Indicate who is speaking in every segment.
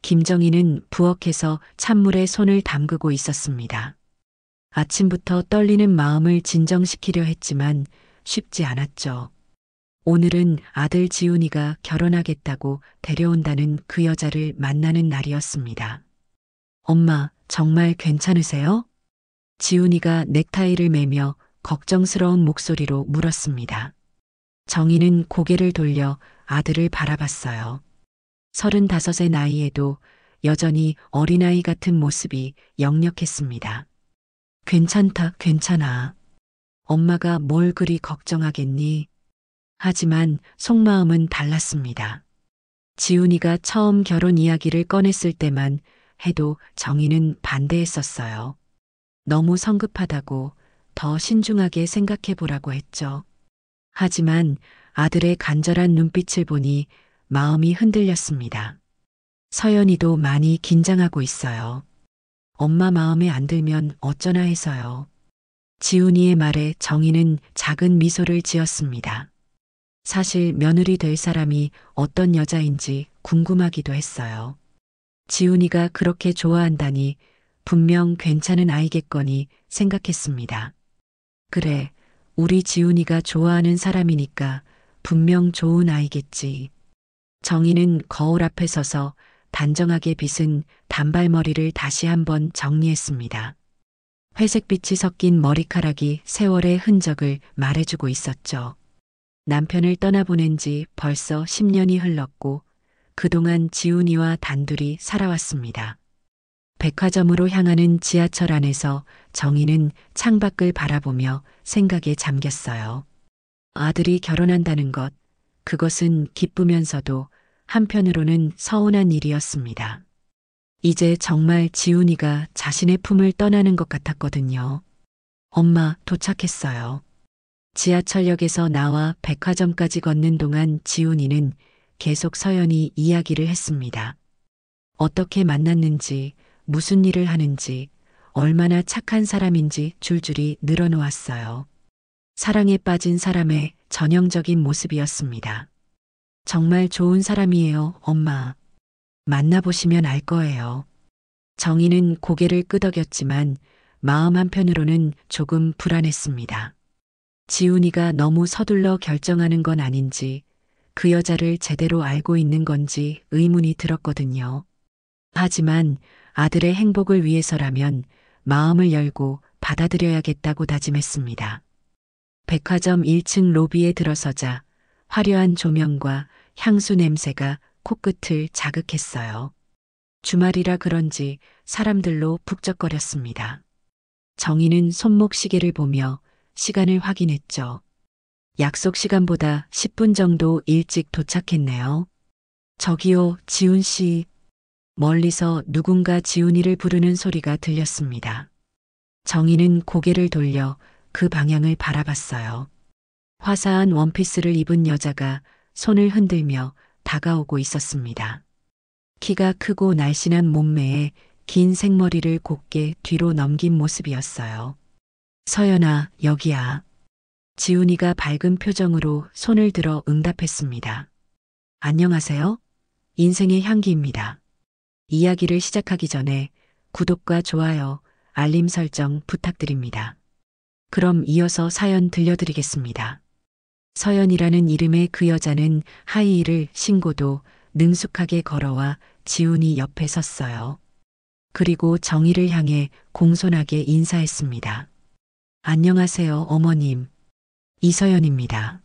Speaker 1: 김정희는 부엌에서 찬물에 손을 담그고 있었습니다. 아침부터 떨리는 마음을 진정시키려 했지만 쉽지 않았죠. 오늘은 아들 지훈이가 결혼하겠다고 데려온다는 그 여자를 만나는 날이었습니다. 엄마, 정말 괜찮으세요? 지훈이가 넥타이를 매며 걱정스러운 목소리로 물었습니다. 정희는 고개를 돌려 아들을 바라봤어요. 35의 나이에도 여전히 어린아이 같은 모습이 역력했습니다. 괜찮다, 괜찮아. 엄마가 뭘 그리 걱정하겠니? 하지만 속마음은 달랐습니다. 지훈이가 처음 결혼 이야기를 꺼냈을 때만 해도 정희는 반대했었어요. 너무 성급하다고 더 신중하게 생각해 보라고 했죠. 하지만 아들의 간절한 눈빛을 보니 마음이 흔들렸습니다. 서연이도 많이 긴장하고 있어요. 엄마 마음에 안 들면 어쩌나 해서요. 지훈이의 말에 정희는 작은 미소를 지었습니다. 사실 며느리 될 사람이 어떤 여자인지 궁금하기도 했어요. 지훈이가 그렇게 좋아한다니 분명 괜찮은 아이겠거니 생각했습니다. 그래, 우리 지훈이가 좋아하는 사람이니까 분명 좋은 아이겠지. 정희는 거울 앞에 서서 단정하게 빗은 단발머리를 다시 한번 정리했습니다. 회색빛이 섞인 머리카락이 세월의 흔적을 말해주고 있었죠. 남편을 떠나보낸 지 벌써 10년이 흘렀고 그동안 지훈이와 단둘이 살아왔습니다. 백화점으로 향하는 지하철 안에서 정희는 창밖을 바라보며 생각에 잠겼어요. 아들이 결혼한다는 것, 그것은 기쁘면서도 한편으로는 서운한 일이었습니다. 이제 정말 지훈이가 자신의 품을 떠나는 것 같았거든요. 엄마, 도착했어요. 지하철역에서 나와 백화점까지 걷는 동안 지훈이는 계속 서연이 이야기를 했습니다. 어떻게 만났는지, 무슨 일을 하는지, 얼마나 착한 사람인지 줄줄이 늘어놓았어요. 사랑에 빠진 사람의 전형적인 모습이었습니다. 정말 좋은 사람이에요, 엄마. 만나보시면 알 거예요. 정희는 고개를 끄덕였지만 마음 한편으로는 조금 불안했습니다. 지훈이가 너무 서둘러 결정하는 건 아닌지, 그 여자를 제대로 알고 있는 건지 의문이 들었거든요. 하지만 아들의 행복을 위해서라면 마음을 열고 받아들여야겠다고 다짐했습니다. 백화점 1층 로비에 들어서자 화려한 조명과 향수 냄새가 코끝을 자극했어요. 주말이라 그런지 사람들로 북적거렸습니다. 정희는 손목 시계를 보며 시간을 확인했죠. 약속 시간보다 10분 정도 일찍 도착했네요. 저기요, 지훈 씨. 멀리서 누군가 지훈이를 부르는 소리가 들렸습니다. 정희는 고개를 돌려 그 방향을 바라봤어요. 화사한 원피스를 입은 여자가 손을 흔들며 다가오고 있었습니다. 키가 크고 날씬한 몸매에 긴 생머리를 곱게 뒤로 넘긴 모습이었어요. 서연아, 여기야. 지훈이가 밝은 표정으로 손을 들어 응답했습니다. 안녕하세요. 인생의 향기입니다. 이야기를 시작하기 전에 구독과 좋아요, 알림 설정 부탁드립니다. 그럼 이어서 사연 들려드리겠습니다. 서연이라는 이름의 그 여자는 하이힐을 신고도 능숙하게 걸어와 지훈이 옆에 섰어요. 그리고 정희를 향해 공손하게 인사했습니다. 안녕하세요, 어머님. 이서연입니다.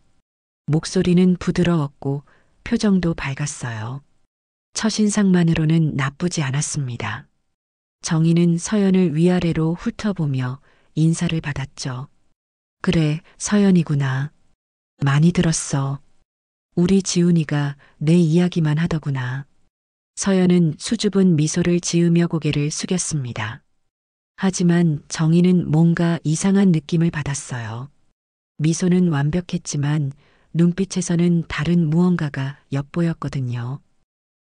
Speaker 1: 목소리는 부드러웠고 표정도 밝았어요. 첫인상만으로는 나쁘지 않았습니다. 정희는 서연을 위아래로 훑어보며 인사를 받았죠. 그래, 서연이구나. 많이 들었어. 우리 지훈이가 내 이야기만 하더구나. 서연은 수줍은 미소를 지으며 고개를 숙였습니다. 하지만 정희는 뭔가 이상한 느낌을 받았어요. 미소는 완벽했지만 눈빛에서는 다른 무언가가 엿보였거든요.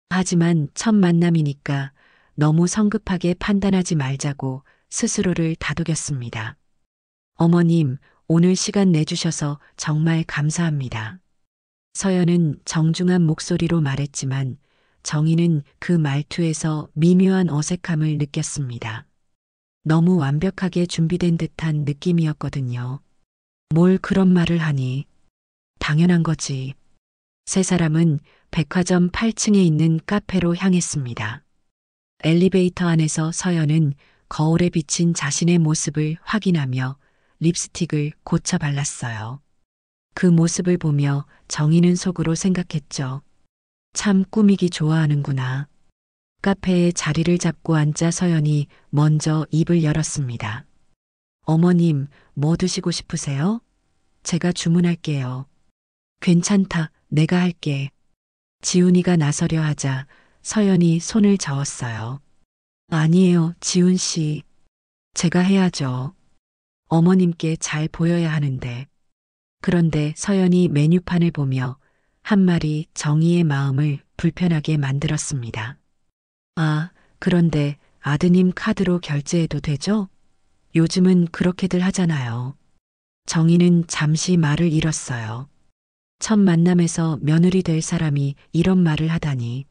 Speaker 1: 하지만 첫 만남이니까 너무 성급하게 판단하지 말자고 스스로를 다독였습니다. 어머님, 오늘 시간 내주셔서 정말 감사합니다. 서연은 정중한 목소리로 말했지만 정희는 그 말투에서 미묘한 어색함을 느꼈습니다. 너무 완벽하게 준비된 듯한 느낌이었거든요. 뭘 그런 말을 하니? 당연한 거지. 세 사람은 백화점 8층에 있는 카페로 향했습니다. 엘리베이터 안에서 서연은 거울에 비친 자신의 모습을 확인하며 립스틱을 고쳐 발랐어요. 그 모습을 보며 정희는 속으로 생각했죠. 참 꾸미기 좋아하는구나. 카페에 자리를 잡고 앉자 서연이 먼저 입을 열었습니다. 어머님, 뭐 드시고 싶으세요? 제가 주문할게요. 괜찮다, 내가 할게. 지훈이가 나서려 하자 서연이 손을 저었어요. 아니에요, 지훈 씨. 제가 해야죠. 어머님께 잘 보여야 하는데. 그런데 서연이 메뉴판을 보며 한 말이 정희의 마음을 불편하게 만들었습니다. 아, 그런데 아드님 카드로 결제해도 되죠? 요즘은 그렇게들 하잖아요. 정희는 잠시 말을 잃었어요. 첫 만남에서 며느리 될 사람이 이런 말을 하다니.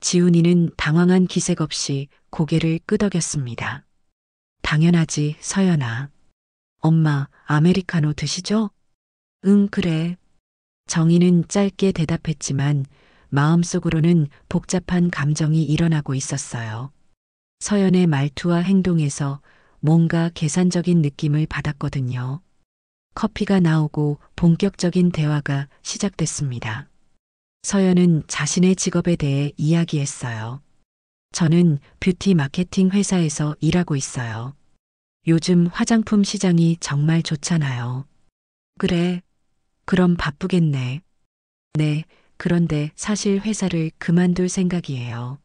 Speaker 1: 지훈이는 당황한 기색 없이 고개를 끄덕였습니다. 당연하지, 서연아. 엄마, 아메리카노 드시죠? 응, 그래. 정희는 짧게 대답했지만 마음속으로는 복잡한 감정이 일어나고 있었어요. 서연의 말투와 행동에서 뭔가 계산적인 느낌을 받았거든요. 커피가 나오고 본격적인 대화가 시작됐습니다. 서연은 자신의 직업에 대해 이야기했어요. 저는 뷰티 마케팅 회사에서 일하고 있어요. 요즘 화장품 시장이 정말 좋잖아요. 그래, 그럼 바쁘겠네. 네, 그런데 사실 회사를 그만둘 생각이에요.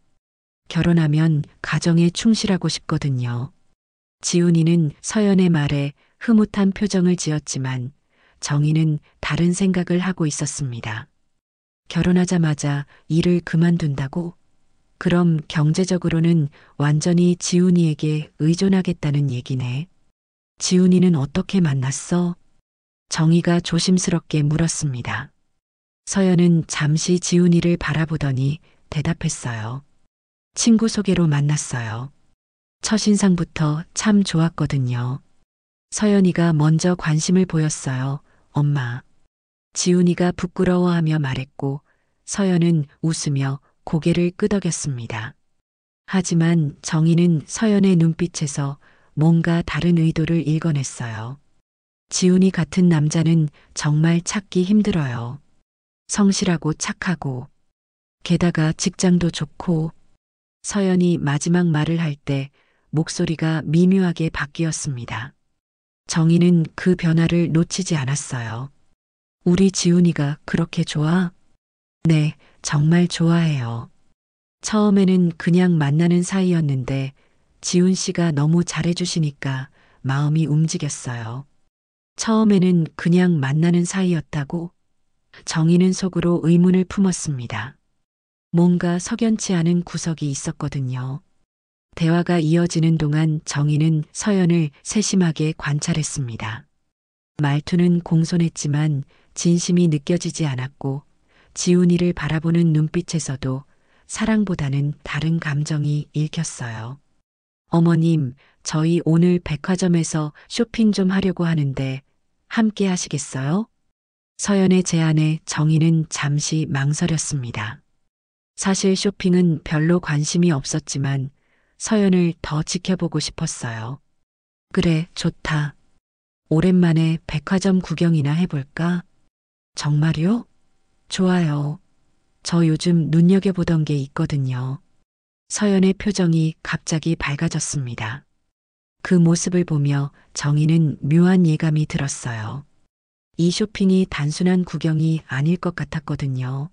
Speaker 1: 결혼하면 가정에 충실하고 싶거든요. 지훈이는 서연의 말에 흐뭇한 표정을 지었지만 정희는 다른 생각을 하고 있었습니다. 결혼하자마자 일을 그만둔다고? 그럼 경제적으로는 완전히 지훈이에게 의존하겠다는 얘기네. 지훈이는 어떻게 만났어? 정희가 조심스럽게 물었습니다. 서연은 잠시 지훈이를 바라보더니 대답했어요. 친구 소개로 만났어요. 첫인상부터 참 좋았거든요. 서연이가 먼저 관심을 보였어요. 엄마. 지훈이가 부끄러워하며 말했고 서연은 웃으며 고개를 끄덕였습니다. 하지만 정희는 서연의 눈빛에서 뭔가 다른 의도를 읽어냈어요. 지훈이 같은 남자는 정말 찾기 힘들어요. 성실하고 착하고 게다가 직장도 좋고. 서연이 마지막 말을 할 때 목소리가 미묘하게 바뀌었습니다. 정희는 그 변화를 놓치지 않았어요. 우리 지훈이가 그렇게 좋아? 네, 정말 좋아해요. 처음에는 그냥 만나는 사이였는데 지훈 씨가 너무 잘해주시니까 마음이 움직였어요. 처음에는 그냥 만나는 사이였다고? 정희는 속으로 의문을 품었습니다. 뭔가 석연치 않은 구석이 있었거든요. 대화가 이어지는 동안 정희는 서연을 세심하게 관찰했습니다. 말투는 공손했지만 진심이 느껴지지 않았고 지훈이를 바라보는 눈빛에서도 사랑보다는 다른 감정이 읽혔어요. 어머님, 저희 오늘 백화점에서 쇼핑 좀 하려고 하는데 함께 하시겠어요? 서연의 제안에 정희는 잠시 망설였습니다. 사실 쇼핑은 별로 관심이 없었지만 서연을 더 지켜보고 싶었어요. 그래, 좋다. 오랜만에 백화점 구경이나 해볼까? 정말요? 좋아요. 저 요즘 눈여겨보던 게 있거든요. 서연의 표정이 갑자기 밝아졌습니다. 그 모습을 보며 정희는 묘한 예감이 들었어요. 이 쇼핑이 단순한 구경이 아닐 것 같았거든요.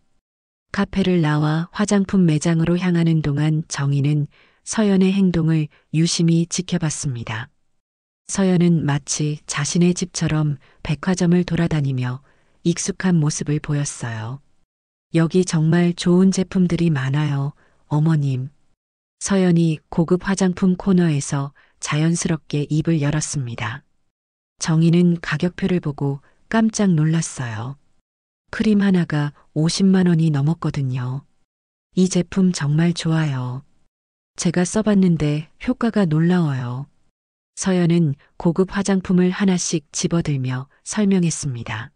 Speaker 1: 카페를 나와 화장품 매장으로 향하는 동안 정희는 서연의 행동을 유심히 지켜봤습니다. 서연은 마치 자신의 집처럼 백화점을 돌아다니며 익숙한 모습을 보였어요. 여기 정말 좋은 제품들이 많아요, 어머님. 서연이 고급 화장품 코너에서 자연스럽게 입을 열었습니다. 정희는 가격표를 보고 깜짝 놀랐어요. 크림 하나가 50만 원이 넘었거든요. 이 제품 정말 좋아요. 제가 써봤는데 효과가 놀라워요. 서연은 고급 화장품을 하나씩 집어들며 설명했습니다.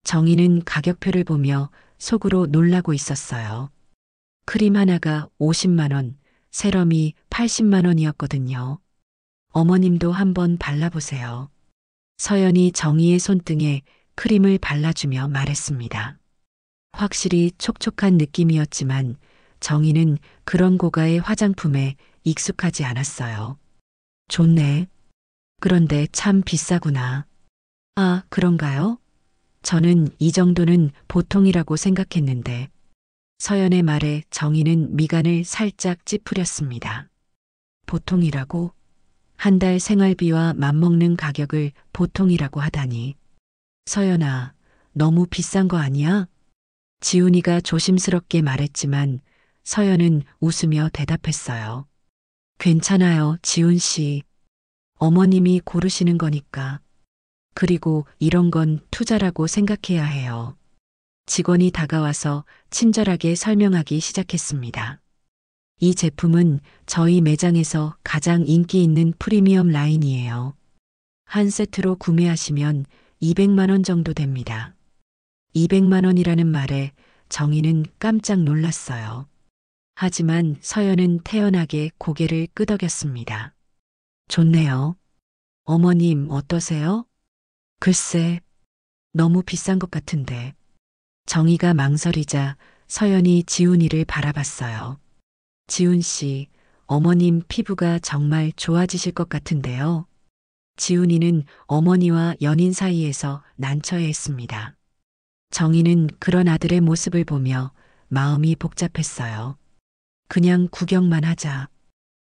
Speaker 1: 정희는 가격표를 보며 속으로 놀라고 있었어요. 크림 하나가 50만 원, 세럼이 80만 원이었거든요. 어머님도 한번 발라보세요. 서연이 정희의 손등에 크림을 발라주며 말했습니다. 확실히 촉촉한 느낌이었지만 정희는 그런 고가의 화장품에 익숙하지 않았어요. 좋네. 그런데 참 비싸구나. 아, 그런가요? 저는 이 정도는 보통이라고 생각했는데. 서연의 말에 정희는 미간을 살짝 찌푸렸습니다. 보통이라고? 한 달 생활비와 맞먹는 가격을 보통이라고 하다니. 서연아, 너무 비싼 거 아니야? 지훈이가 조심스럽게 말했지만 서연은 웃으며 대답했어요. 괜찮아요, 지훈 씨. 어머님이 고르시는 거니까. 그리고 이런 건 투자라고 생각해야 해요. 직원이 다가와서 친절하게 설명하기 시작했습니다. 이 제품은 저희 매장에서 가장 인기 있는 프리미엄 라인이에요. 한 세트로 구매하시면 200만 원 정도 됩니다. 200만 원이라는 말에 정희는 깜짝 놀랐어요. 하지만 서연은 태연하게 고개를 끄덕였습니다. 좋네요. 어머님 어떠세요? 글쎄, 너무 비싼 것 같은데. 정희가 망설이자 서연이 지훈이를 바라봤어요. 지훈 씨, 어머님 피부가 정말 좋아지실 것 같은데요. 지훈이는 어머니와 연인 사이에서 난처해했습니다. 정희는 그런 아들의 모습을 보며 마음이 복잡했어요. 그냥 구경만 하자.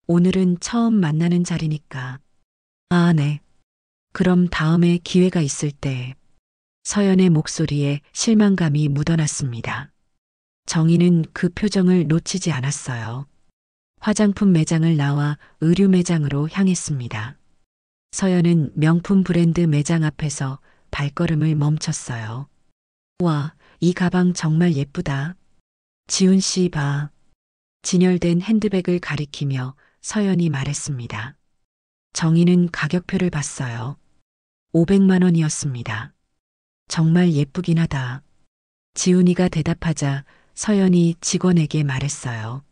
Speaker 1: 오늘은 처음 만나는 자리니까. 아, 네. 그럼 다음에 기회가 있을 때. 서연의 목소리에 실망감이 묻어났습니다. 정희는 그 표정을 놓치지 않았어요. 화장품 매장을 나와 의류 매장으로 향했습니다. 서연은 명품 브랜드 매장 앞에서 발걸음을 멈췄어요. 와, 이 가방 정말 예쁘다. 지훈 씨 봐. 진열된 핸드백을 가리키며 서연이 말했습니다. 정희는 가격표를 봤어요. 500만 원이었습니다. 정말 예쁘긴 하다. 지훈이가 대답하자 서연이 직원에게 말했어요.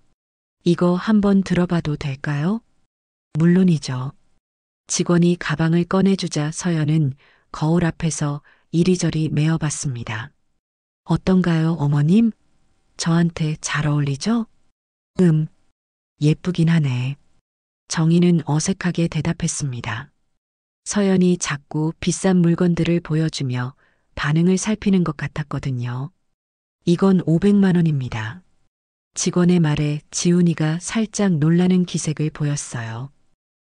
Speaker 1: 이거 한번 들어봐도 될까요? 물론이죠. 직원이 가방을 꺼내주자 서연은 거울 앞에서 이리저리 메어봤습니다. 어떤가요, 어머님? 저한테 잘 어울리죠? 예쁘긴 하네. 정희는 어색하게 대답했습니다. 서연이 자꾸 비싼 물건들을 보여주며 반응을 살피는 것 같았거든요. 이건 500만 원입니다. 직원의 말에 지훈이가 살짝 놀라는 기색을 보였어요.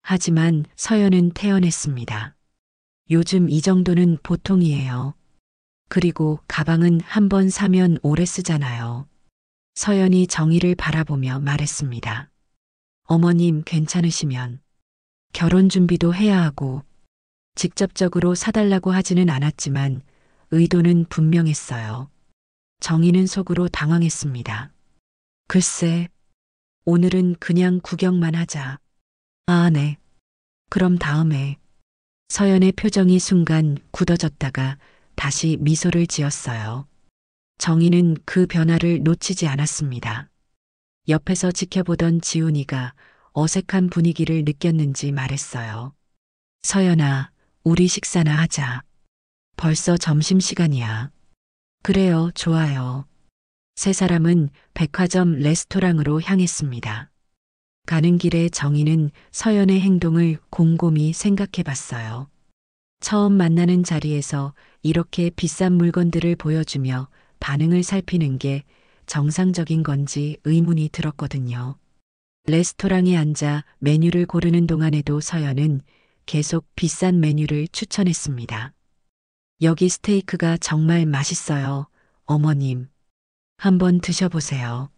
Speaker 1: 하지만 서연은 태연했습니다. 요즘 이 정도는 보통이에요. 그리고 가방은 한 번 사면 오래 쓰잖아요. 서연이 정희를 바라보며 말했습니다. 어머님 괜찮으시면 결혼 준비도 해야 하고 직접적으로 사달라고 하지는 않았지만 의도는 분명했어요. 정희는 속으로 당황했습니다. 글쎄, 오늘은 그냥 구경만 하자. 아, 네. 그럼 다음에. 서연의 표정이 순간 굳어졌다가 다시 미소를 지었어요. 정희는 그 변화를 놓치지 않았습니다. 옆에서 지켜보던 지훈이가 어색한 분위기를 느꼈는지 말했어요. 서연아, 우리 식사나 하자. 벌써 점심시간이야. 그래요, 좋아요. 세 사람은 백화점 레스토랑으로 향했습니다. 가는 길에 정희는 서연의 행동을 곰곰이 생각해 봤어요. 처음 만나는 자리에서 이렇게 비싼 물건들을 보여주며 반응을 살피는 게 정상적인 건지 의문이 들었거든요. 레스토랑에 앉아 메뉴를 고르는 동안에도 서연은 계속 비싼 메뉴를 추천했습니다. 여기 스테이크가 정말 맛있어요, 어머님. 한번 드셔보세요.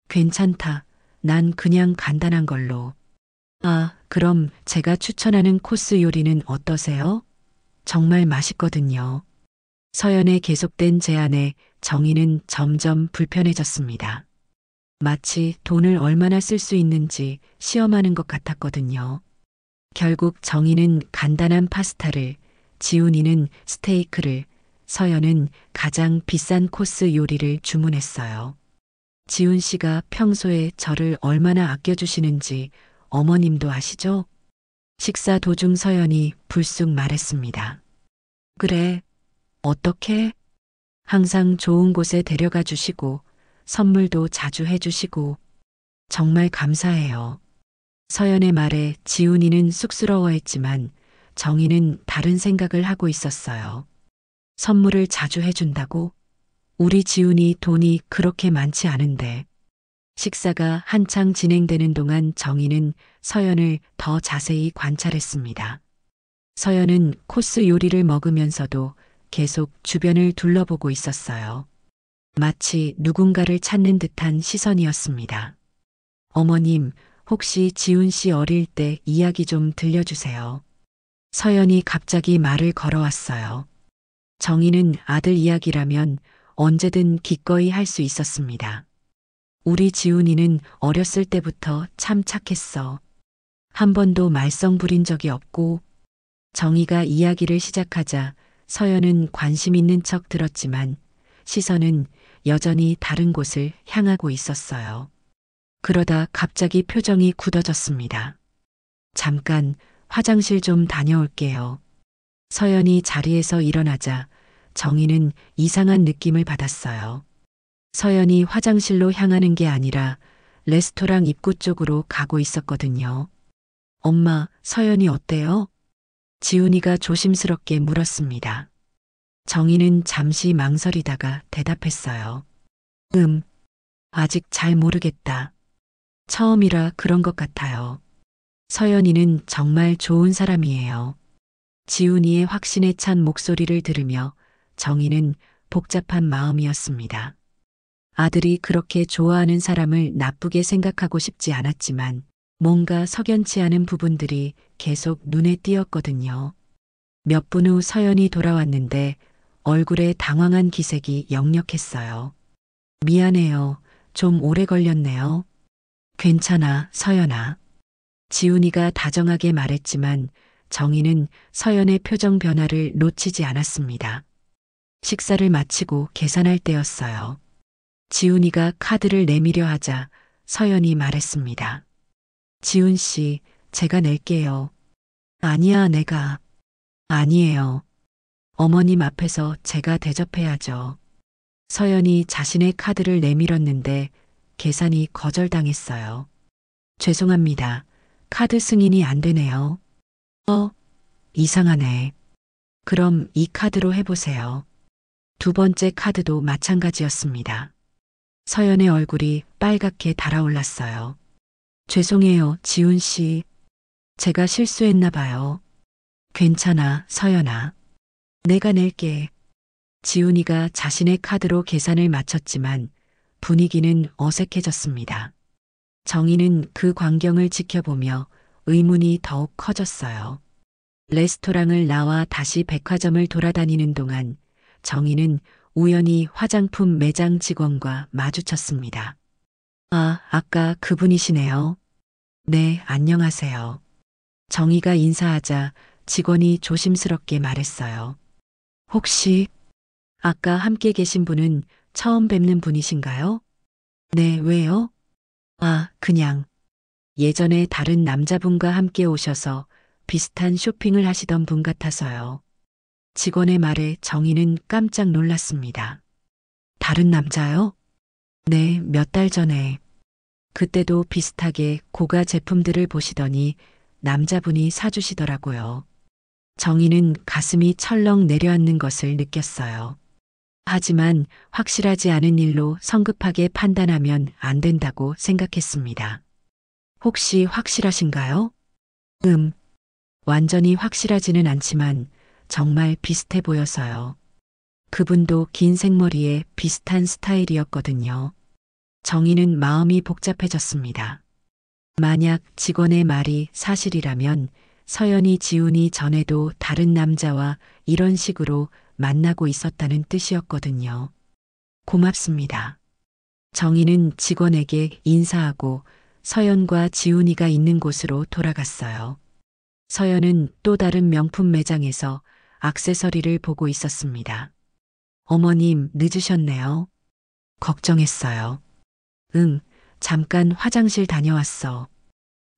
Speaker 1: 괜찮다. 난 그냥 간단한 걸로. 아, 그럼 제가 추천하는 코스 요리는 어떠세요? 정말 맛있거든요. 서연의 계속된 제안에 정희는 점점 불편해졌습니다. 마치 돈을 얼마나 쓸 수 있는지 시험하는 것 같았거든요. 결국 정희는 간단한 파스타를, 지훈이는 스테이크를, 서연은 가장 비싼 코스 요리를 주문했어요. 지훈 씨가 평소에 저를 얼마나 아껴주시는지 어머님도 아시죠? 식사 도중 서연이 불쑥 말했습니다. 그래, 어떻게? 항상 좋은 곳에 데려가 주시고, 선물도 자주 해주시고, 정말 감사해요. 서연의 말에 지훈이는 쑥스러워했지만 정희는 다른 생각을 하고 있었어요. 선물을 자주 해준다고? 우리 지훈이 돈이 그렇게 많지 않은데. 식사가 한창 진행되는 동안 정희는 서연을 더 자세히 관찰했습니다. 서연은 코스 요리를 먹으면서도 계속 주변을 둘러보고 있었어요. 마치 누군가를 찾는 듯한 시선이었습니다. 어머님, 혹시 지훈 씨 어릴 때 이야기 좀 들려주세요. 서연이 갑자기 말을 걸어왔어요. 정희는 아들 이야기라면 언제든 기꺼이 할 수 있었습니다. 우리 지훈이는 어렸을 때부터 참 착했어. 한 번도 말썽 부린 적이 없고. 정희가 이야기를 시작하자 서연은 관심 있는 척 들었지만 시선은 여전히 다른 곳을 향하고 있었어요. 그러다 갑자기 표정이 굳어졌습니다. 잠깐 화장실 좀 다녀올게요. 서연이 자리에서 일어나자 정희는 이상한 느낌을 받았어요. 서연이 화장실로 향하는 게 아니라 레스토랑 입구 쪽으로 가고 있었거든요. 엄마, 서연이 어때요? 지훈이가 조심스럽게 물었습니다. 정희는 잠시 망설이다가 대답했어요. 아직 잘 모르겠다. 처음이라 그런 것 같아요. 서연이는 정말 좋은 사람이에요. 지훈이의 확신에 찬 목소리를 들으며 정희는 복잡한 마음이었습니다. 아들이 그렇게 좋아하는 사람을 나쁘게 생각하고 싶지 않았지만 뭔가 석연치 않은 부분들이 계속 눈에 띄었거든요. 몇 분 후 서연이 돌아왔는데 얼굴에 당황한 기색이 역력했어요. 미안해요. 좀 오래 걸렸네요. 괜찮아, 서연아. 지훈이가 다정하게 말했지만 정희는 서연의 표정 변화를 놓치지 않았습니다. 식사를 마치고 계산할 때였어요. 지훈이가 카드를 내미려 하자 서연이 말했습니다. 지훈 씨, 제가 낼게요. 아니야, 내가. 아니에요. 어머님 앞에서 제가 대접해야죠. 서연이 자신의 카드를 내밀었는데 계산이 거절당했어요. 죄송합니다. 카드 승인이 안 되네요. 이상하네. 그럼 이 카드로 해보세요. 두 번째 카드도 마찬가지였습니다. 서연의 얼굴이 빨갛게 달아올랐어요. 죄송해요, 지훈 씨. 제가 실수했나 봐요. 괜찮아, 서연아. 내가 낼게. 지훈이가 자신의 카드로 계산을 마쳤지만 분위기는 어색해졌습니다. 정희는 그 광경을 지켜보며 의문이 더욱 커졌어요. 레스토랑을 나와 다시 백화점을 돌아다니는 동안 정희는 우연히 화장품 매장 직원과 마주쳤습니다. 아, 아까 그분이시네요. 네, 안녕하세요. 정희가 인사하자 직원이 조심스럽게 말했어요. 혹시 아까 함께 계신 분은 처음 뵙는 분이신가요? 네, 왜요? 아, 그냥 예전에 다른 남자분과 함께 오셔서 비슷한 쇼핑을 하시던 분 같아서요. 직원의 말에 정희는 깜짝 놀랐습니다. 다른 남자요? 네, 몇 달 전에. 그때도 비슷하게 고가 제품들을 보시더니 남자분이 사주시더라고요. 정희는 가슴이 철렁 내려앉는 것을 느꼈어요. 하지만 확실하지 않은 일로 성급하게 판단하면 안 된다고 생각했습니다. 혹시 확실하신가요? 완전히 확실하지는 않지만 정말 비슷해 보여서요. 그분도 긴 생머리에 비슷한 스타일이었거든요. 정희는 마음이 복잡해졌습니다. 만약 직원의 말이 사실이라면 서연이 지훈이 전에도 다른 남자와 이런 식으로 만나고 있었다는 뜻이었거든요. 고맙습니다. 정희는 직원에게 인사하고 서연과 지훈이가 있는 곳으로 돌아갔어요. 서연은 또 다른 명품 매장에서 액세서리를 보고 있었습니다. 어머님, 늦으셨네요. 걱정했어요. 응, 잠깐 화장실 다녀왔어.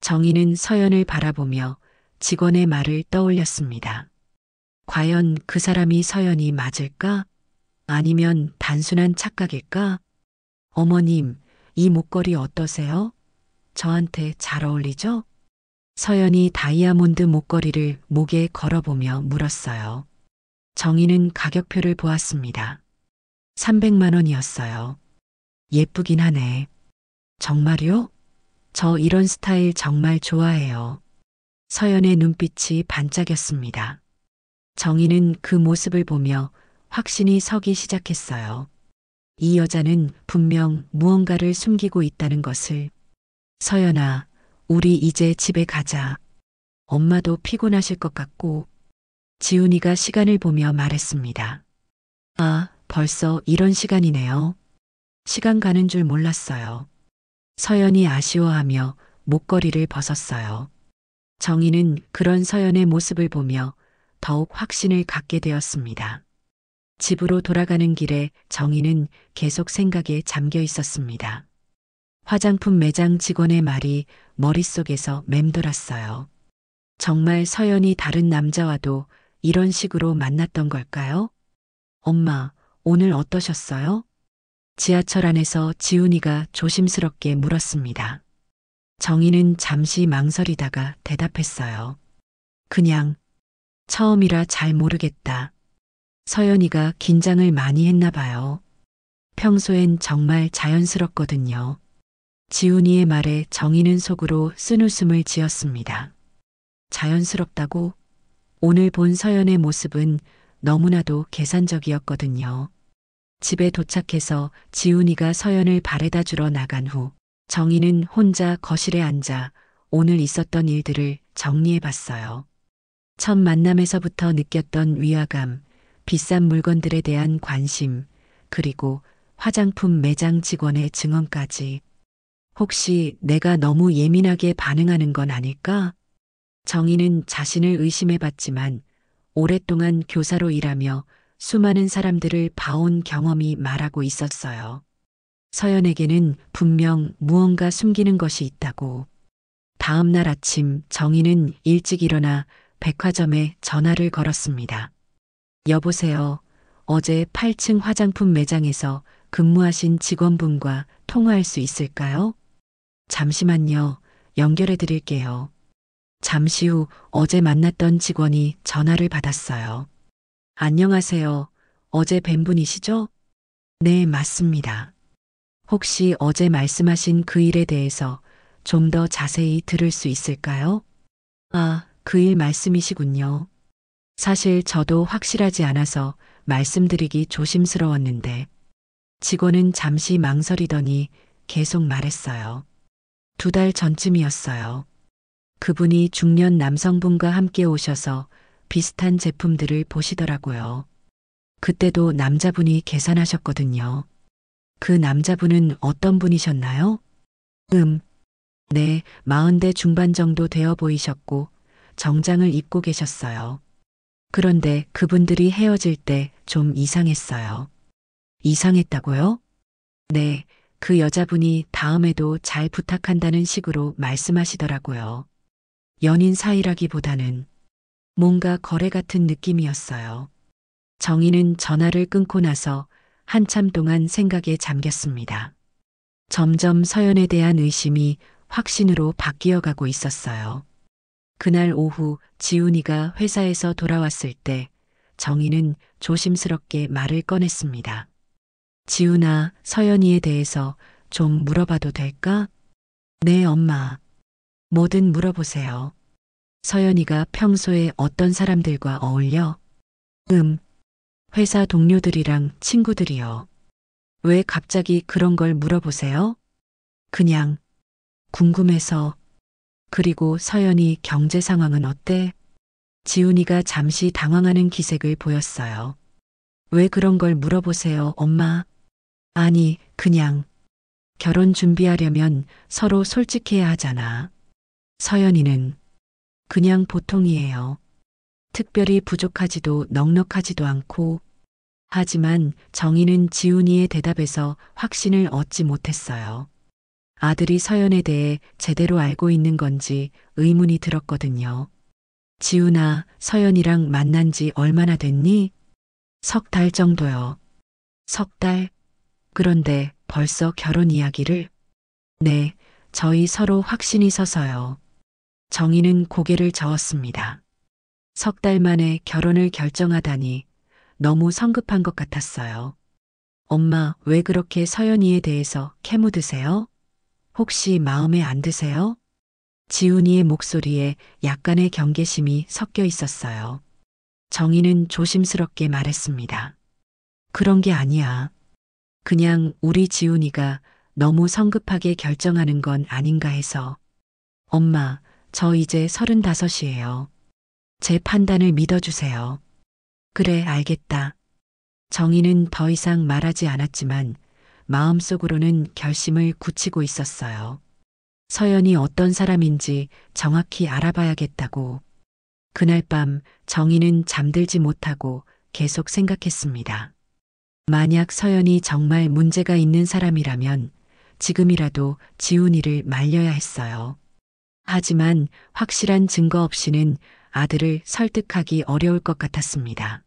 Speaker 1: 정희는 서연을 바라보며 직원의 말을 떠올렸습니다. 과연 그 사람이 서연이 맞을까? 아니면 단순한 착각일까? 어머님, 이 목걸이 어떠세요? 저한테 잘 어울리죠? 서연이 다이아몬드 목걸이를 목에 걸어보며 물었어요. 정희는 가격표를 보았습니다. 300만 원이었어요. 예쁘긴 하네. 정말요? 저 이런 스타일 정말 좋아해요. 서연의 눈빛이 반짝였습니다. 정희는 그 모습을 보며 확신이 서기 시작했어요. 이 여자는 분명 무언가를 숨기고 있다는 것을. 서연아, 우리 이제 집에 가자. 엄마도 피곤하실 것 같고. 지훈이가 시간을 보며 말했습니다. 아, 벌써 이런 시간이네요. 시간 가는 줄 몰랐어요. 서연이 아쉬워하며 목걸이를 벗었어요. 정희는 그런 서연의 모습을 보며 더욱 확신을 갖게 되었습니다. 집으로 돌아가는 길에 정희는 계속 생각에 잠겨 있었습니다. 화장품 매장 직원의 말이 머릿속에서 맴돌았어요. 정말 서연이 다른 남자와도 이런 식으로 만났던 걸까요? 엄마, 오늘 어떠셨어요? 지하철 안에서 지훈이가 조심스럽게 물었습니다. 정희는 잠시 망설이다가 대답했어요. 그냥 처음이라 잘 모르겠다. 서연이가 긴장을 많이 했나 봐요. 평소엔 정말 자연스럽거든요. 지훈이의 말에 정희는 속으로 쓴웃음을 지었습니다. 자연스럽다고? 오늘 본 서연의 모습은 너무나도 계산적이었거든요. 집에 도착해서 지훈이가 서연을 바래다 주러 나간 후 정희는 혼자 거실에 앉아 오늘 있었던 일들을 정리해 봤어요. 첫 만남에서부터 느꼈던 위화감, 비싼 물건들에 대한 관심, 그리고 화장품 매장 직원의 증언까지. 혹시 내가 너무 예민하게 반응하는 건 아닐까? 정희는 자신을 의심해 봤지만 오랫동안 교사로 일하며 수많은 사람들을 봐온 경험이 말하고 있었어요. 서연에게는 분명 무언가 숨기는 것이 있다고. 다음 날 아침 정희는 일찍 일어나 백화점에 전화를 걸었습니다. 여보세요. 어제 8층 화장품 매장에서 근무하신 직원분과 통화할 수 있을까요? 잠시만요. 연결해 드릴게요. 잠시 후 어제 만났던 직원이 전화를 받았어요. 안녕하세요. 어제 뵌 분이시죠? 네, 맞습니다. 혹시 어제 말씀하신 그 일에 대해서 좀 더 자세히 들을 수 있을까요? 아, 그 일 말씀이시군요. 사실 저도 확실하지 않아서 말씀드리기 조심스러웠는데 직원은 잠시 망설이더니 계속 말했어요. 2달 전쯤이었어요. 그분이 중년 남성분과 함께 오셔서 비슷한 제품들을 보시더라고요. 그때도 남자분이 계산하셨거든요. 그 남자분은 어떤 분이셨나요? 네, 40대 중반 정도 되어 보이셨고 정장을 입고 계셨어요. 그런데 그분들이 헤어질 때 좀 이상했어요. 이상했다고요? 네, 그 여자분이 다음에도 잘 부탁한다는 식으로 말씀하시더라고요. 연인 사이라기보다는 뭔가 거래 같은 느낌이었어요. 정희는 전화를 끊고 나서 한참 동안 생각에 잠겼습니다. 점점 서연에 대한 의심이 확신으로 바뀌어 가고 있었어요. 그날 오후 지훈이가 회사에서 돌아왔을 때 정희는 조심스럽게 말을 꺼냈습니다. 지훈아, 서연이에 대해서 좀 물어봐도 될까? 네, 엄마. 뭐든 물어보세요. 서연이가 평소에 어떤 사람들과 어울려? 회사 동료들이랑 친구들이요. 왜 갑자기 그런 걸 물어보세요? 그냥 궁금해서. 그리고 서연이 경제 상황은 어때? 지훈이가 잠시 당황하는 기색을 보였어요. 왜 그런 걸 물어보세요, 엄마? 아니, 그냥 결혼 준비하려면 서로 솔직해야 하잖아. 서연이는 그냥 보통이에요. 특별히 부족하지도 넉넉하지도 않고. 하지만 정희는 지훈이의 대답에서 확신을 얻지 못했어요. 아들이 서연에 대해 제대로 알고 있는 건지 의문이 들었거든요. 지훈아, 서연이랑 만난 지 얼마나 됐니? 3달 정도요. 3달? 그런데 벌써 결혼 이야기를? 네, 저희 서로 확신이 서서요. 정희는 고개를 저었습니다. 3달 만에 결혼을 결정하다니 너무 성급한 것 같았어요. 엄마, 왜 그렇게 서연이에 대해서 캐묻으세요? 혹시 마음에 안 드세요? 지훈이의 목소리에 약간의 경계심이 섞여 있었어요. 정희는 조심스럽게 말했습니다. 그런 게 아니야. 그냥 우리 지훈이가 너무 성급하게 결정하는 건 아닌가 해서. 엄마, 저 이제 35이에요. 제 판단을 믿어주세요. 그래, 알겠다. 정희는 더 이상 말하지 않았지만 마음속으로는 결심을 굳히고 있었어요. 서연이 어떤 사람인지 정확히 알아봐야겠다고. 그날 밤 정희는 잠들지 못하고 계속 생각했습니다. 만약 서연이 정말 문제가 있는 사람이라면 지금이라도 지훈이를 말려야 했어요. 하지만 확실한 증거 없이는 아들을 설득하기 어려울 것 같았습니다.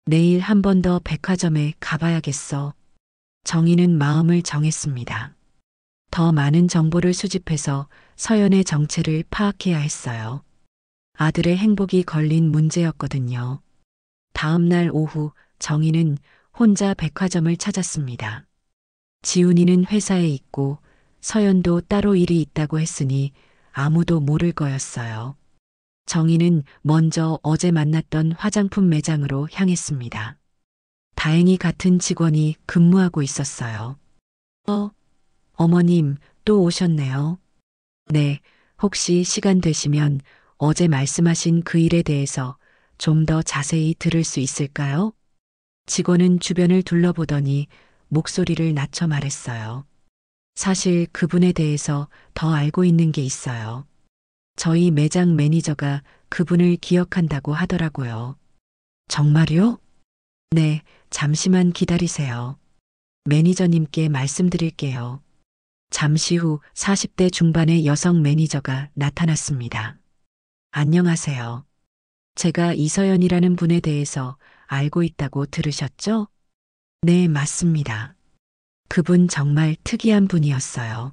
Speaker 1: 내일 한 번 더 백화점에 가봐야겠어. 정희는 마음을 정했습니다. 더 많은 정보를 수집해서 서연의 정체를 파악해야 했어요. 아들의 행복이 걸린 문제였거든요. 다음 날 오후 정희는 혼자 백화점을 찾았습니다. 지훈이는 회사에 있고 서연도 따로 일이 있다고 했으니 아무도 모를 거였어요. 정희는 먼저 어제 만났던 화장품 매장으로 향했습니다. 다행히 같은 직원이 근무하고 있었어요. 어머님, 또 오셨네요. 네, 혹시 시간 되시면 어제 말씀하신 그 일에 대해서 좀 더 자세히 들을 수 있을까요? 직원은 주변을 둘러보더니 목소리를 낮춰 말했어요. 사실 그분에 대해서 더 알고 있는 게 있어요. 저희 매장 매니저가 그분을 기억한다고 하더라고요. 정말요? 네, 잠시만 기다리세요. 매니저님께 말씀드릴게요. 잠시 후 40대 중반의 여성 매니저가 나타났습니다. 안녕하세요. 제가 이서연이라는 분에 대해서 알고 있다고 들으셨죠? 네, 맞습니다. 그분 정말 특이한 분이었어요.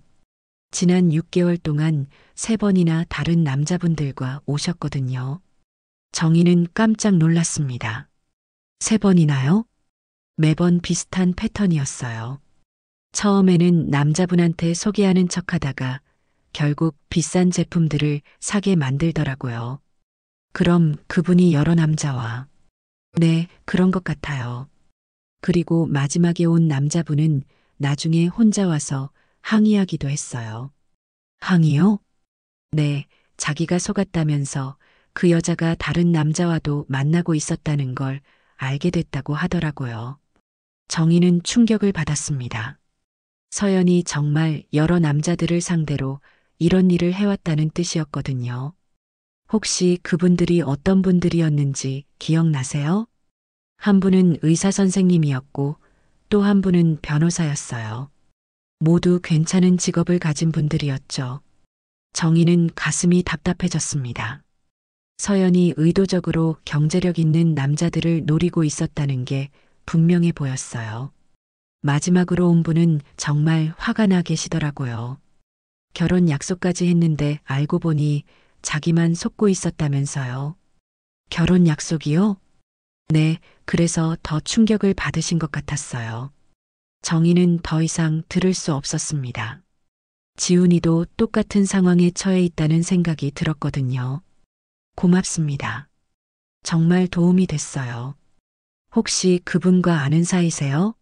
Speaker 1: 지난 6개월 동안 3번이나 다른 남자분들과 오셨거든요. 정희는 깜짝 놀랐습니다. 3번이나요? 매번 비슷한 패턴이었어요. 처음에는 남자분한테 소개하는 척 하다가 결국 비싼 제품들을 사게 만들더라고요. 그럼 그분이 여러 남자와. 네, 그런 것 같아요. 그리고 마지막에 온 남자분은 나중에 혼자 와서 항의하기도 했어요. 항의요? 네, 자기가 속았다면서 그 여자가 다른 남자와도 만나고 있었다는 걸 알게 됐다고 하더라고요. 정희는 충격을 받았습니다. 서연이 정말 여러 남자들을 상대로 이런 일을 해왔다는 뜻이었거든요. 혹시 그분들이 어떤 분들이었는지 기억나세요? 한 분은 의사 선생님이었고 또 한 분은 변호사였어요. 모두 괜찮은 직업을 가진 분들이었죠. 정희는 가슴이 답답해졌습니다. 서연이 의도적으로 경제력 있는 남자들을 노리고 있었다는 게 분명해 보였어요. 마지막으로 온 분은 정말 화가 나 계시더라고요. 결혼 약속까지 했는데 알고 보니 자기만 속고 있었다면서요. 결혼 약속이요? 네, 그래서 더 충격을 받으신 것 같았어요. 정희는 더 이상 들을 수 없었습니다. 지훈이도 똑같은 상황에 처해 있다는 생각이 들었거든요. 고맙습니다. 정말 도움이 됐어요. 혹시 그분과 아는 사이세요?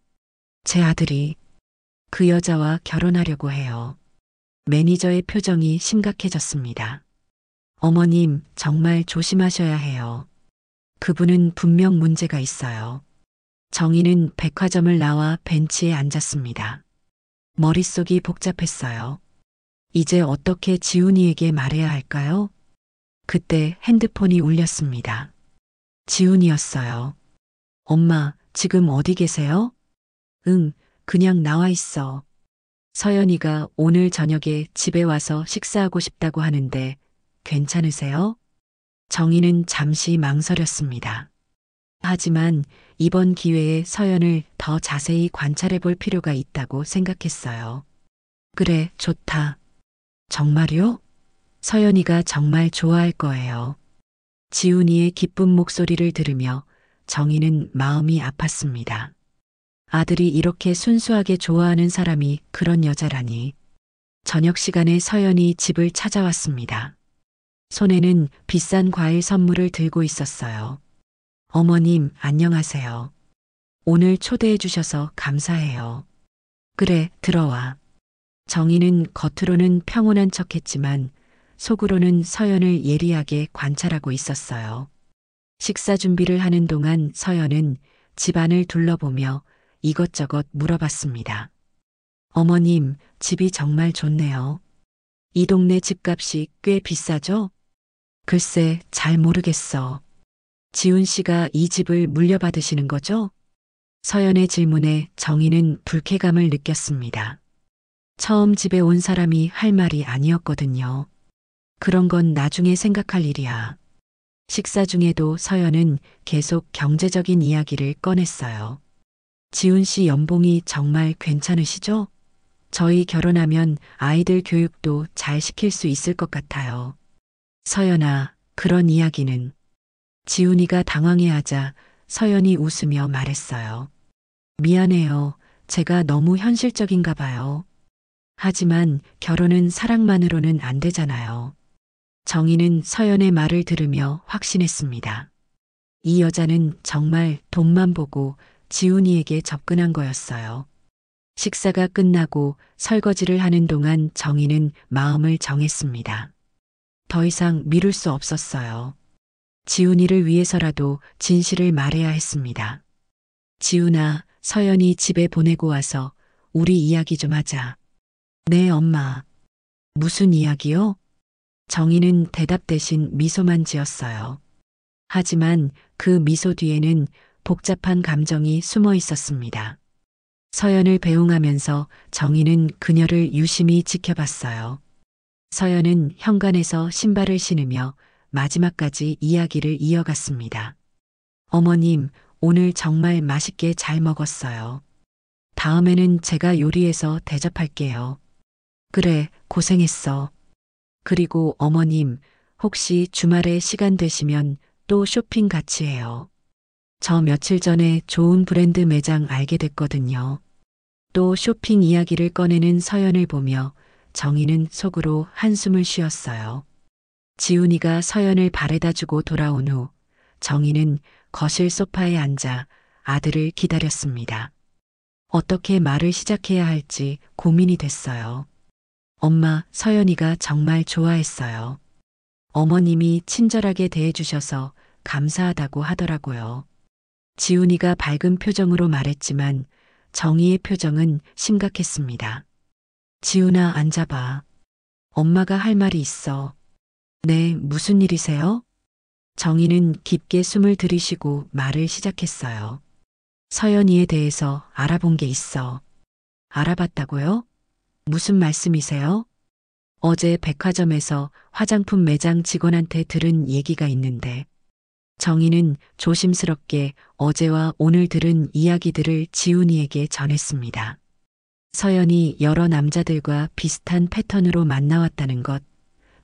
Speaker 1: 제 아들이 그 여자와 결혼하려고 해요. 매니저의 표정이 심각해졌습니다. 어머님, 정말 조심하셔야 해요. 그분은 분명 문제가 있어요. 정희는 백화점을 나와 벤치에 앉았습니다. 머릿속이 복잡했어요. 이제 어떻게 지훈이에게 말해야 할까요? 그때 핸드폰이 울렸습니다. 지훈이었어요. 엄마, 지금 어디 계세요? 응, 그냥 나와 있어. 서연이가 오늘 저녁에 집에 와서 식사하고 싶다고 하는데 괜찮으세요? 정희는 잠시 망설였습니다. 하지만 이번 기회에 서연을 더 자세히 관찰해 볼 필요가 있다고 생각했어요. 그래, 좋다. 정말요? 서연이가 정말 좋아할 거예요. 지훈이의 기쁜 목소리를 들으며 정희는 마음이 아팠습니다. 아들이 이렇게 순수하게 좋아하는 사람이 그런 여자라니. 저녁 시간에 서연이 집을 찾아왔습니다. 손에는 비싼 과일 선물을 들고 있었어요. 어머님, 안녕하세요. 오늘 초대해 주셔서 감사해요. 그래, 들어와. 정희는 겉으로는 평온한 척했지만 속으로는 서연을 예리하게 관찰하고 있었어요. 식사 준비를 하는 동안 서연은 집안을 둘러보며 이것저것 물어봤습니다. 어머님, 집이 정말 좋네요. 이 동네 집값이 꽤 비싸죠? 글쎄, 잘 모르겠어. 지훈 씨가 이 집을 물려받으시는 거죠? 서연의 질문에 정희는 불쾌감을 느꼈습니다. 처음 집에 온 사람이 할 말이 아니었거든요. 그런 건 나중에 생각할 일이야. 식사 중에도 서연은 계속 경제적인 이야기를 꺼냈어요. 지훈 씨 연봉이 정말 괜찮으시죠? 저희 결혼하면 아이들 교육도 잘 시킬 수 있을 것 같아요. 서연아, 그런 이야기는. 지훈이가 당황해하자 서연이 웃으며 말했어요. 미안해요. 제가 너무 현실적인가 봐요. 하지만 결혼은 사랑만으로는 안 되잖아요. 정희는 서연의 말을 들으며 확신했습니다. 이 여자는 정말 돈만 보고 지훈이에게 접근한 거였어요. 식사가 끝나고 설거지를 하는 동안 정희는 마음을 정했습니다. 더 이상 미룰 수 없었어요. 지훈이를 위해서라도 진실을 말해야 했습니다. 지훈아, 서연이 집에 보내고 와서 우리 이야기 좀 하자. 네, 엄마. 무슨 이야기요? 정희는 대답 대신 미소만 지었어요. 하지만 그 미소 뒤에는 복잡한 감정이 숨어 있었습니다. 서연을 배웅하면서 정희는 그녀를 유심히 지켜봤어요. 서연은 현관에서 신발을 신으며 마지막까지 이야기를 이어갔습니다. 어머님, 오늘 정말 맛있게 잘 먹었어요. 다음에는 제가 요리해서 대접할게요. 그래, 고생했어. 그리고 어머님, 혹시 주말에 시간 되시면 또 쇼핑 같이 해요. 저 며칠 전에 좋은 브랜드 매장 알게 됐거든요. 또 쇼핑 이야기를 꺼내는 서연을 보며 정희는 속으로 한숨을 쉬었어요. 지훈이가 서연을 바래다 주고 돌아온 후 정희는 거실 소파에 앉아 아들을 기다렸습니다. 어떻게 말을 시작해야 할지 고민이 됐어요. 엄마, 서연이가 정말 좋아했어요. 어머님이 친절하게 대해주셔서 감사하다고 하더라고요. 지훈이가 밝은 표정으로 말했지만 정희의 표정은 심각했습니다. 지훈아, 앉아봐. 엄마가 할 말이 있어. 네, 무슨 일이세요? 정희는 깊게 숨을 들이쉬고 말을 시작했어요. 서연이에 대해서 알아본 게 있어. 알아봤다고요? 무슨 말씀이세요? 어제 백화점에서 화장품 매장 직원한테 들은 얘기가 있는데 정희는 조심스럽게 어제와 오늘 들은 이야기들을 지훈이에게 전했습니다. 서연이 여러 남자들과 비슷한 패턴으로 만나왔다는 것,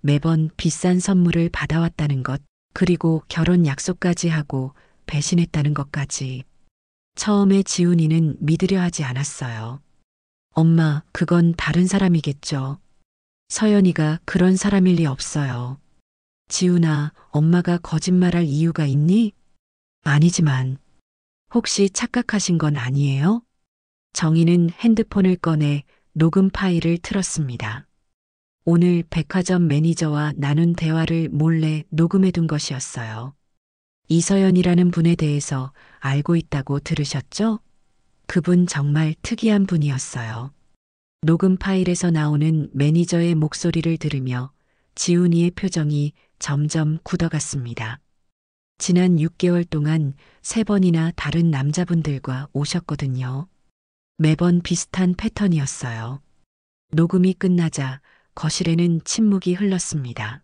Speaker 1: 매번 비싼 선물을 받아왔다는 것, 그리고 결혼 약속까지 하고 배신했다는 것까지. 처음에 지훈이는 믿으려 하지 않았어요. 엄마, 그건 다른 사람이겠죠. 서연이가 그런 사람일 리 없어요. 지훈아, 엄마가 거짓말할 이유가 있니? 아니지만, 혹시 착각하신 건 아니에요? 정희는 핸드폰을 꺼내 녹음 파일을 틀었습니다. 오늘 백화점 매니저와 나눈 대화를 몰래 녹음해둔 것이었어요. 이서연이라는 분에 대해서 알고 있다고 들으셨죠? 그분 정말 특이한 분이었어요. 녹음 파일에서 나오는 매니저의 목소리를 들으며 지훈이의 표정이 점점 굳어갔습니다. 지난 6개월 동안 3번이나 다른 남자분들과 오셨거든요. 매번 비슷한 패턴이었어요. 녹음이 끝나자 거실에는 침묵이 흘렀습니다.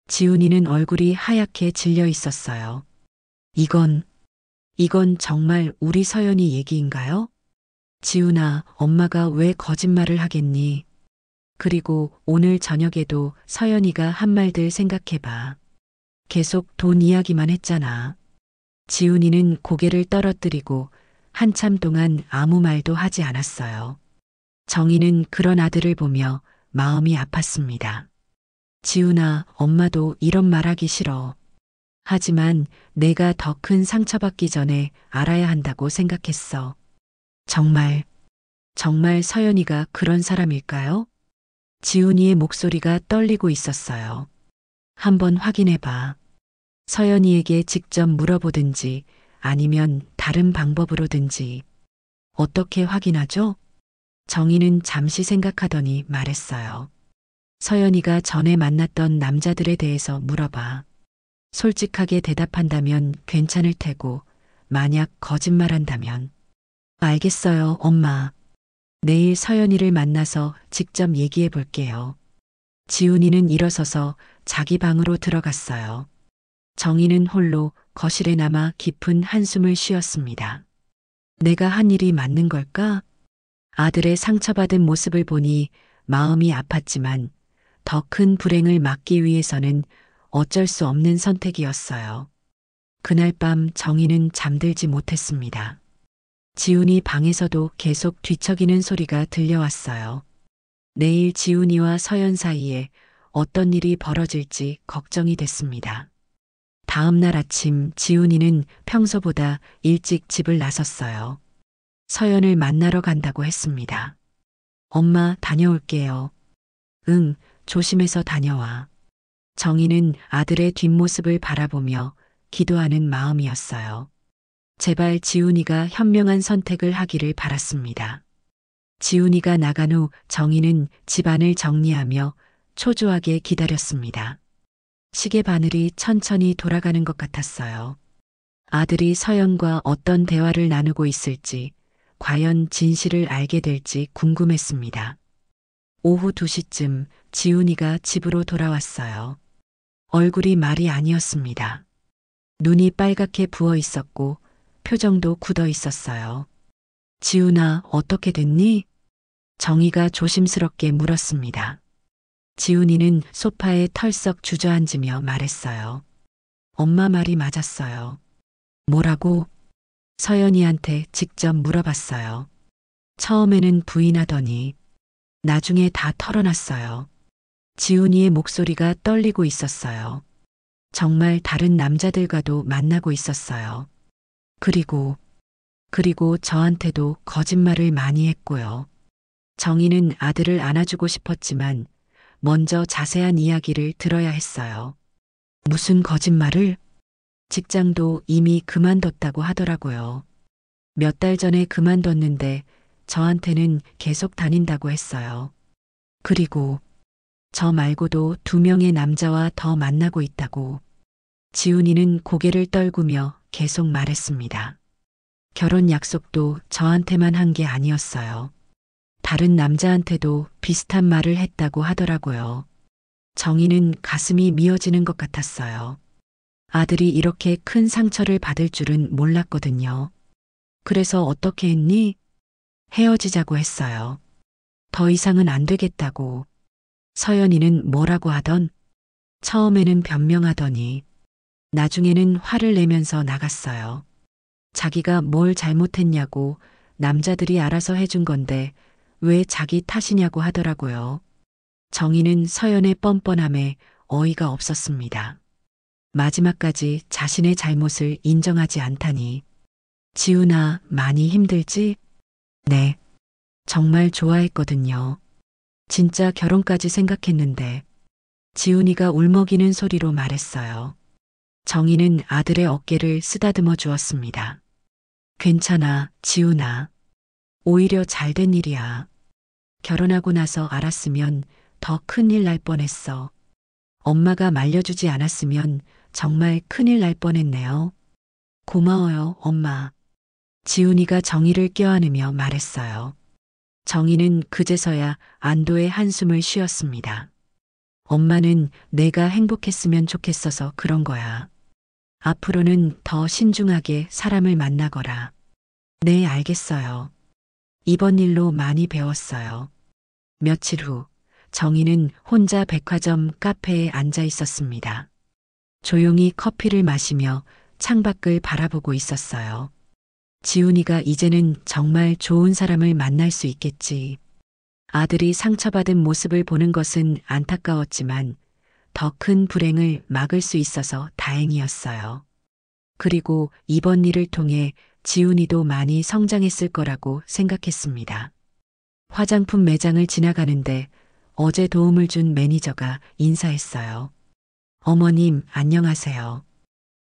Speaker 1: 지훈이는 얼굴이 하얗게 질려 있었어요. 이건 정말 우리 서연이 얘기인가요? 지훈아, 엄마가 왜 거짓말을 하겠니? 그리고 오늘 저녁에도 서연이가 한 말들 생각해봐. 계속 돈 이야기만 했잖아. 지훈이는 고개를 떨어뜨리고 한참 동안 아무 말도 하지 않았어요. 정희는 그런 아들을 보며 마음이 아팠습니다. 지훈아, 엄마도 이런 말 하기 싫어. 하지만 내가 더 큰 상처받기 전에 알아야 한다고 생각했어. 정말 서연이가 그런 사람일까요? 지훈이의 목소리가 떨리고 있었어요. 한번 확인해봐. 서연이에게 직접 물어보든지 아니면 다른 방법으로든지. 어떻게 확인하죠? 정희는 잠시 생각하더니 말했어요. 서연이가 전에 만났던 남자들에 대해서 물어봐. 솔직하게 대답한다면 괜찮을 테고, 만약 거짓말한다면. 알겠어요, 엄마. 내일 서연이를 만나서 직접 얘기해 볼게요. 지훈이는 일어서서 자기 방으로 들어갔어요. 정희는 홀로 거실에 남아 깊은 한숨을 쉬었습니다. 내가 한 일이 맞는 걸까? 아들의 상처받은 모습을 보니 마음이 아팠지만 더 큰 불행을 막기 위해서는 어쩔 수 없는 선택이었어요. 그날 밤 정희는 잠들지 못했습니다. 지훈이 방에서도 계속 뒤척이는 소리가 들려왔어요. 내일 지훈이와 서연 사이에 어떤 일이 벌어질지 걱정이 됐습니다. 다음 날 아침 지훈이는 평소보다 일찍 집을 나섰어요. 서연을 만나러 간다고 했습니다. 엄마, 다녀올게요. 응, 조심해서 다녀와. 정희는 아들의 뒷모습을 바라보며 기도하는 마음이었어요. 제발 지훈이가 현명한 선택을 하기를 바랐습니다. 지훈이가 나간 후 정희는 집안을 정리하며 초조하게 기다렸습니다. 시계 바늘이 천천히 돌아가는 것 같았어요. 아들이 서연과 어떤 대화를 나누고 있을지, 과연 진실을 알게 될지 궁금했습니다. 오후 2시쯤 지훈이가 집으로 돌아왔어요. 얼굴이 말이 아니었습니다. 눈이 빨갛게 부어 있었고 표정도 굳어 있었어요. 지훈아, 어떻게 됐니? 정희가 조심스럽게 물었습니다. 지훈이는 소파에 털썩 주저앉으며 말했어요. 엄마 말이 맞았어요. 뭐라고? 서연이한테 직접 물어봤어요. 처음에는 부인하더니 나중에 다 털어놨어요. 지훈이의 목소리가 떨리고 있었어요. 정말 다른 남자들과도 만나고 있었어요. 그리고 저한테도 거짓말을 많이 했고요. 정희는 아들을 안아주고 싶었지만 먼저 자세한 이야기를 들어야 했어요. 무슨 거짓말을? 직장도 이미 그만뒀다고 하더라고요. 몇 달 전에 그만뒀는데 저한테는 계속 다닌다고 했어요. 그리고 저 말고도 2명의 남자와 더 만나고 있다고. 지훈이는 고개를 떨구며 계속 말했습니다. 결혼 약속도 저한테만 한 게 아니었어요. 다른 남자한테도 비슷한 말을 했다고 하더라고요. 정희는 가슴이 미어지는 것 같았어요. 아들이 이렇게 큰 상처를 받을 줄은 몰랐거든요. 그래서 어떻게 했니? 헤어지자고 했어요. 더 이상은 안 되겠다고. 서연이는 뭐라고 하던? 처음에는 변명하더니 나중에는 화를 내면서 나갔어요. 자기가 뭘 잘못했냐고 남자들이 알아서 해준 건데 왜 자기 탓이냐고 하더라고요. 정희는 서연의 뻔뻔함에 어이가 없었습니다. 마지막까지 자신의 잘못을 인정하지 않다니. 지훈아, 많이 힘들지? 네. 정말 좋아했거든요. 진짜 결혼까지 생각했는데. 지훈이가 울먹이는 소리로 말했어요. 정희는 아들의 어깨를 쓰다듬어 주었습니다. 괜찮아, 지훈아. 오히려 잘된 일이야. 결혼하고 나서 알았으면 더 큰일 날 뻔했어. 엄마가 말려주지 않았으면 정말 큰일 날 뻔했네요. 고마워요, 엄마. 지훈이가 정희를 껴안으며 말했어요. 정희는 그제서야 안도의 한숨을 쉬었습니다. 엄마는 내가 행복했으면 좋겠어서 그런 거야. 앞으로는 더 신중하게 사람을 만나거라. 네, 알겠어요. 이번 일로 많이 배웠어요. 며칠 후, 정희는 혼자 백화점 카페에 앉아 있었습니다. 조용히 커피를 마시며 창밖을 바라보고 있었어요. 지훈이가 이제는 정말 좋은 사람을 만날 수 있겠지. 아들이 상처받은 모습을 보는 것은 안타까웠지만 더 큰 불행을 막을 수 있어서 다행이었어요. 그리고 이번 일을 통해 지훈이도 많이 성장했을 거라고 생각했습니다. 화장품 매장을 지나가는데 어제 도움을 준 매니저가 인사했어요. 어머님, 안녕하세요.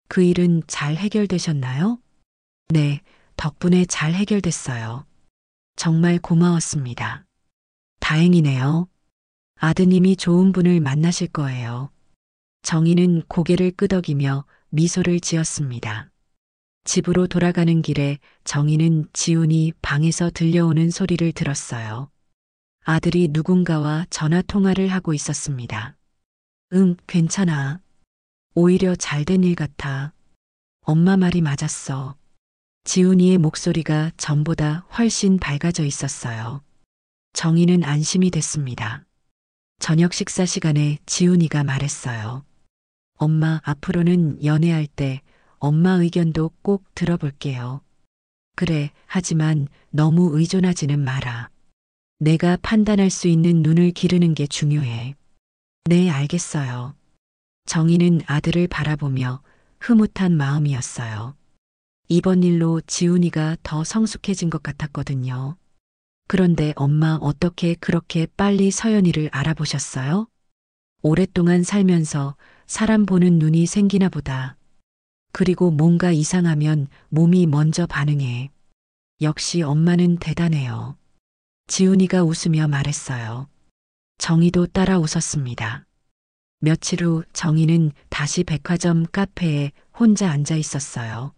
Speaker 1: 그 일은 잘 해결되셨나요? 네, 덕분에 잘 해결됐어요. 정말 고마웠습니다. 다행이네요. 아드님이 좋은 분을 만나실 거예요. 정희는 고개를 끄덕이며 미소를 지었습니다. 집으로 돌아가는 길에 정희는 지훈이 방에서 들려오는 소리를 들었어요. 아들이 누군가와 전화 통화를 하고 있었습니다. 응, 괜찮아. 오히려 잘된 일 같아. 엄마 말이 맞았어. 지훈이의 목소리가 전보다 훨씬 밝아져 있었어요. 정희는 안심이 됐습니다. 저녁 식사 시간에 지훈이가 말했어요. 엄마, 앞으로는 연애할 때 엄마 의견도 꼭 들어볼게요. 그래, 하지만 너무 의존하지는 마라. 내가 판단할 수 있는 눈을 기르는 게 중요해. 네, 알겠어요. 정희는 아들을 바라보며 흐뭇한 마음이었어요. 이번 일로 지훈이가 더 성숙해진 것 같았거든요. 그런데 엄마, 어떻게 그렇게 빨리 서연이를 알아보셨어요? 오랫동안 살면서 사람 보는 눈이 생기나 보다. 그리고 뭔가 이상하면 몸이 먼저 반응해. 역시 엄마는 대단해요. 지훈이가 웃으며 말했어요. 정희도 따라 웃었습니다. 며칠 후 정희는 다시 백화점 카페에 혼자 앉아 있었어요.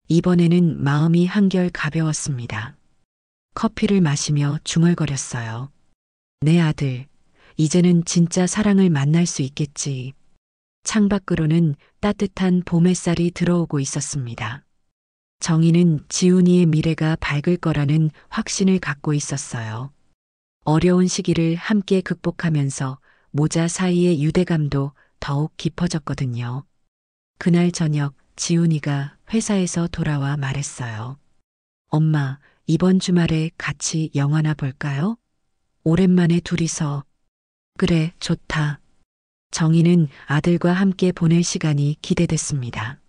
Speaker 1: 이번에는 마음이 한결 가벼웠습니다. 커피를 마시며 중얼거렸어요. 내 아들, 이제는 진짜 사랑을 만날 수 있겠지. 창밖으로는 따뜻한 봄 햇살이 들어오고 있었습니다. 정희는 지훈이의 미래가 밝을 거라는 확신을 갖고 있었어요. 어려운 시기를 함께 극복하면서 모자 사이의 유대감도 더욱 깊어졌거든요. 그날 저녁 지훈이가 회사에서 돌아와 말했어요. 엄마, 이번 주말에 같이 영화나 볼까요? 오랜만에 둘이서. 그래, 좋다. 정희는 아들과 함께 보낼 시간이 기대됐습니다.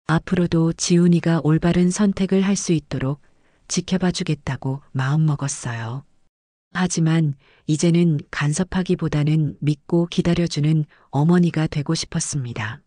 Speaker 1: 앞으로도 지훈이가 올바른 선택을 할 수 있도록 지켜봐 주겠다고 마음먹었어요. 하지만 이제는 간섭하기보다는 믿고 기다려주는 어머니가 되고 싶었습니다.